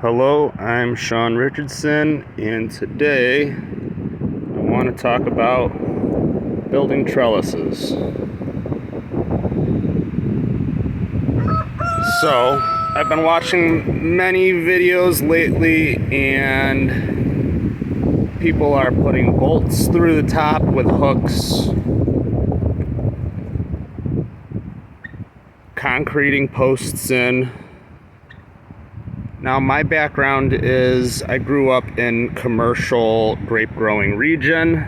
Hello, I'm Sean Richardson, and today I want to talk about building trellises. So, I've been watching many videos lately, and people are putting bolts through the top with hooks, concreting posts in. Now, my background is I grew up in commercial grape growing region,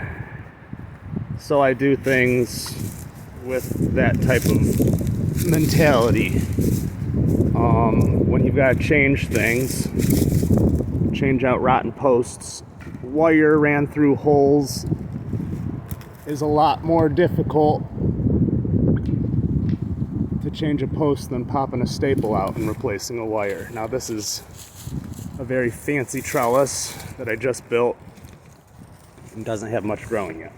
so I do things with that type of mentality. When you've got to change things, change out rotten posts, wire ran through holes is a lot more difficult to change a post than popping a staple out and replacing a wire. Now, this is a very fancy trellis that I just built and doesn't have much growing yet.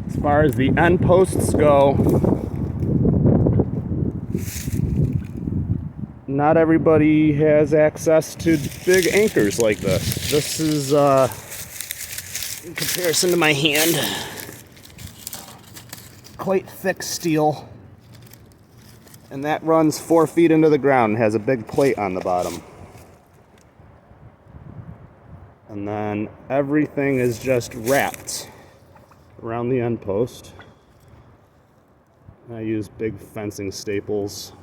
As far as the end posts go, not everybody has access to big anchors like this. This is, in comparison to my hand, quite thick steel, and that runs 4 feet into the ground and has a big plate on the bottom. And then everything is just wrapped around the end post. I use big fencing staples.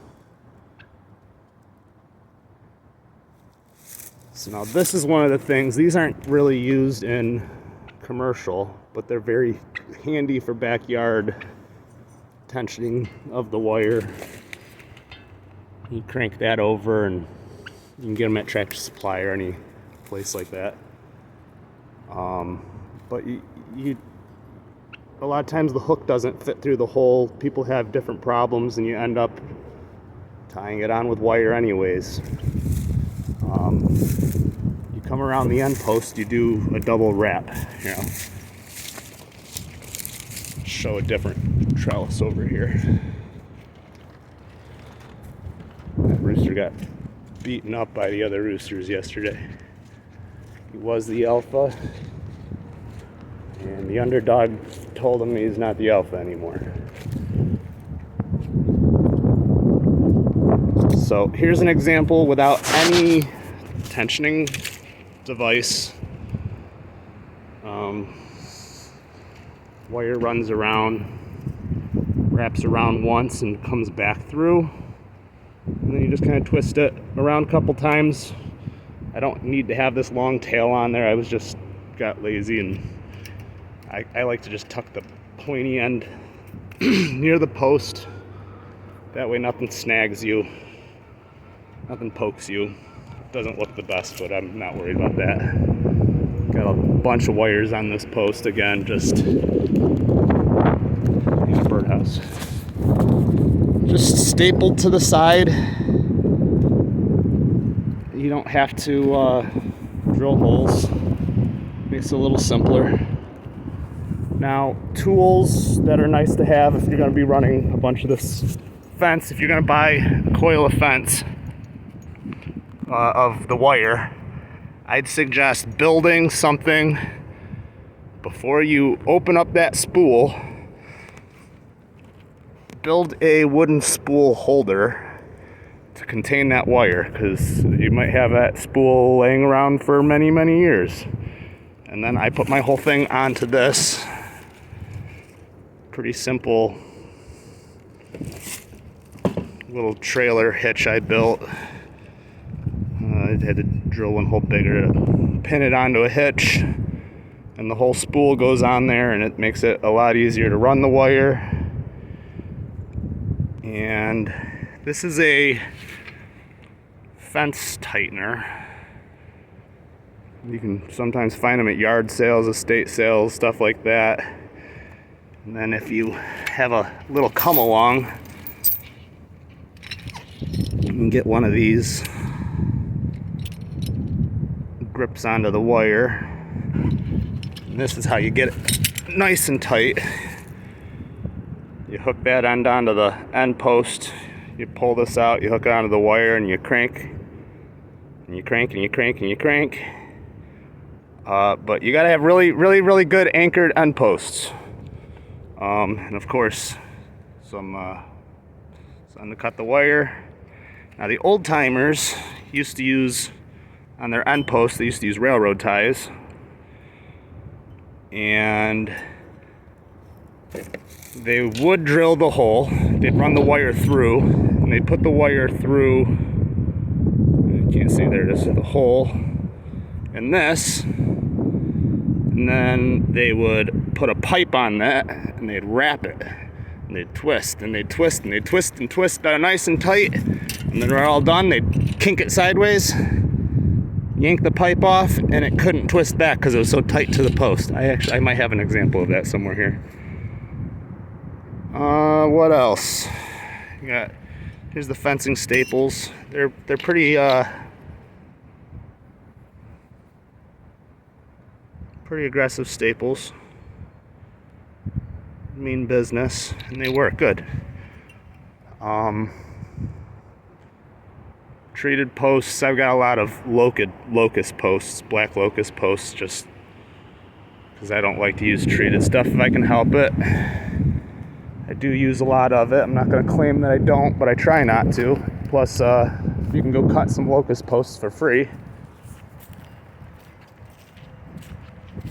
So now this is one of the things, these aren't really used in commercial, but they're very handy for backyard tensioning of the wire. You crank that over and you can get them at Tractor Supply or any place like that. But you a lot of times the hook doesn't fit through the hole. People have different problems and you end up tying it on with wire anyways. You come around the end post, you do a double wrap, you know. Show a different trellis over here. That rooster got beaten up by the other roosters yesterday. He was the alpha, and the underdog told him he's not the alpha anymore. So here's an example without any tensioning device. Wire runs around, wraps around once and comes back through, and then you just kind of twist it around a couple times. I don't need to have this long tail on there. I was just got lazy, and I like to just tuck the pointy end near the post. That way nothing snags you, nothing pokes you. It doesn't look the best, but I'm not worried about that. Got a bunch of wires on this post again, just in a birdhouse. Just stapled to the side. You don't have to drill holes. Makes it a little simpler. Now, tools that are nice to have if you're going to be running a bunch of this fence, if you're going to buy a coil of fence of the wire, I'd suggest building something before you open up that spool. Build a wooden spool holder to contain that wire, because you might have that spool laying around for many, many years. And then I put my whole thing onto this pretty simple little trailer hitch I built. I had to drill one hole bigger to pin it onto a hitch, and the whole spool goes on there, and it makes it a lot easier to run the wire. And this is a fence tightener. You can sometimes find them at yard sales, estate sales, stuff like that. And then if you have a little come along, you can get one of these. Grips onto the wire. And this is how you get it nice and tight. You hook that end onto the end post. You pull this out, you hook it onto the wire, and you crank, and you crank, and you crank, and you crank. But you gotta have really good anchored end posts. And of course, something to cut the wire. Now the old timers used to use, on their end posts, they used to use railroad ties. And they would drill the hole, they'd run the wire through, and they'd put the wire through, you can't see there, it is, the hole in this, and then they would put a pipe on that, and they'd wrap it, and they'd twist, and they'd twist, and they'd twist and twist nice and tight, and then they're all done, they'd kink it sideways, yank the pipe off, and it couldn't twist back because it was so tight to the post. I might have an example of that somewhere here. What else? Here's the fencing staples. They're pretty aggressive staples. Mean business, and they work good. Treated posts. I've got a lot of locust posts, black locust posts, just because I don't like to use treated stuff if I can help it. I do use a lot of it. I'm not going to claim that I don't, but I try not to. Plus, you can go cut some locust posts for free.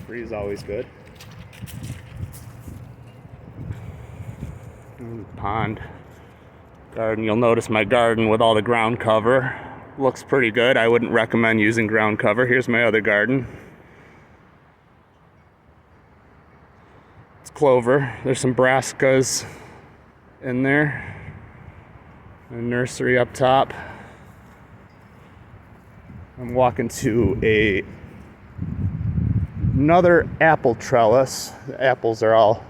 Free is always good. Pond. Garden. You'll notice my garden with all the ground cover. Looks pretty good. I wouldn't recommend using ground cover. Here's my other garden. It's clover. There's some brassicas in there. A nursery up top. I'm walking to another apple trellis. The apples are all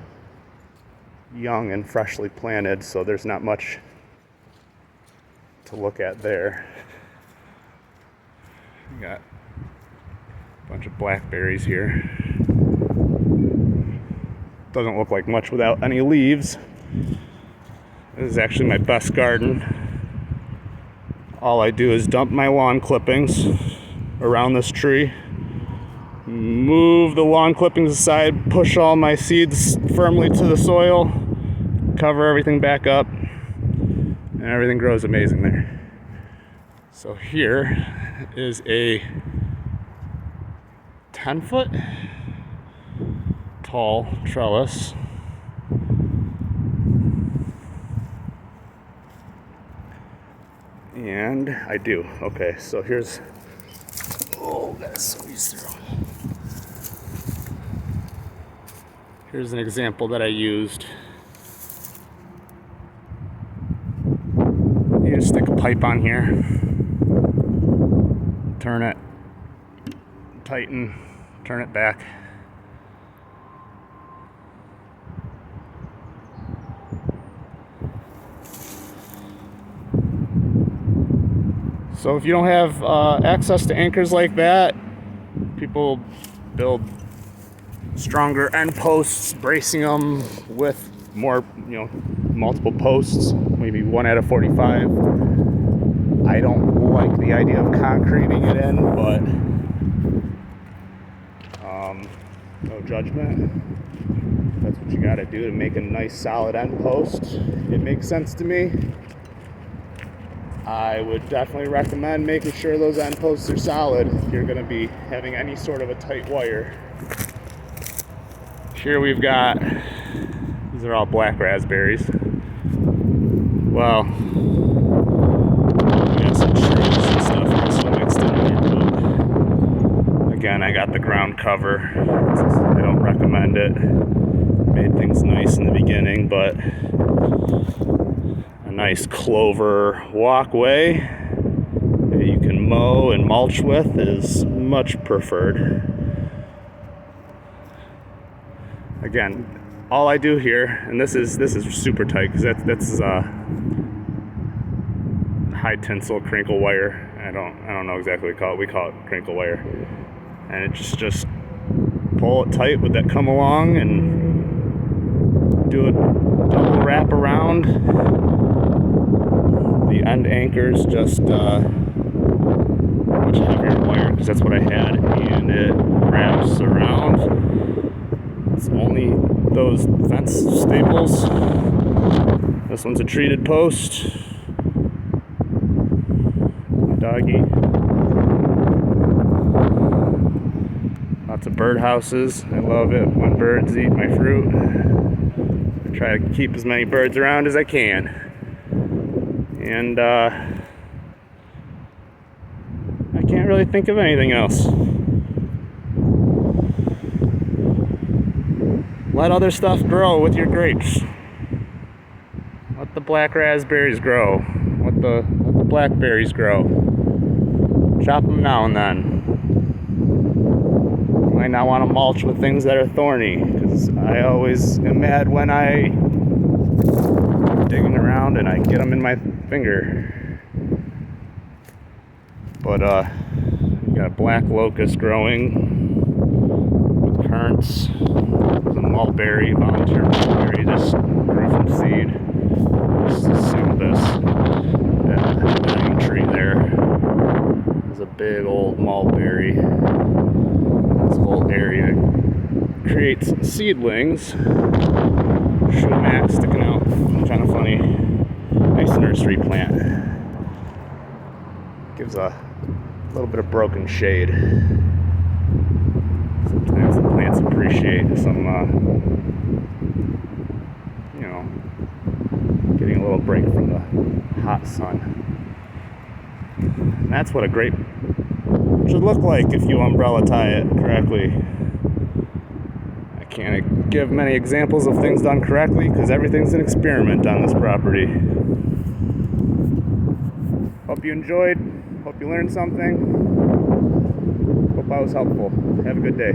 young and freshly planted, so there's not much to look at there. We got a bunch of blackberries here. Doesn't look like much without any leaves. This is actually my best garden. All I do is dump my lawn clippings around this tree, move the lawn clippings aside, push all my seeds firmly to the soil, cover everything back up, and everything grows amazing there. So here is a 10-foot tall trellis. And I do. Okay, so here's, gotta squeeze through. Here's an example that I used. You just stick a pipe on here, turn it, tighten, turn it back. So if you don't have access to anchors like that, people build stronger end posts, bracing them with more, multiple posts, maybe 1 out of 45. I don't like the idea of concreting it in, but no judgment. That's what you got to do to make a nice solid end post. It makes sense to me. I would definitely recommend making sure those end posts are solid if you're going to be having any sort of a tight wire. Here we've got, these are all black raspberries. Well, we got some cherries and stuff also mixed in there, but again, I got the ground cover. I don't recommend it. Made things nice in the beginning, but a nice clover walkway that you can mow and mulch with is much preferred. Again, all I do here, and this is super tight because that's high tensile crinkle wire. I don't know exactly what we call it. We call it crinkle wire, and it's just pull it tight with that come along and do a double wrap around. the end anchor's just much heavier wire, because that's what I had, and it wraps around. It's only those fence staples. This one's a treated post. My doggy. Lots of bird houses. I love it when birds eat my fruit. I try to keep as many birds around as I can. And I can't really think of anything else. Let other stuff grow with your grapes. Let the black raspberries grow. Let the blackberries grow. Chop them now and then. You might not want to mulch with things that are thorny, because I always am mad when I'm digging around and I get them in my finger. But you got black locust growing with currants. The mulberry, volunteer mulberry, just grew from seed. Just assume this. That hanging tree there is a big old mulberry. This whole area creates seedlings. Shumac sticking out, kind of funny. Nice nursery plant. Gives a little bit of broken shade. Sometimes the plants appreciate some, getting a little break from the hot sun. And that's what a grape should look like if you umbrella tie it correctly. I can't give many examples of things done correctly because everything's an experiment on this property. Hope you enjoyed. Hope you learned something. Hope I was helpful. Have a good day.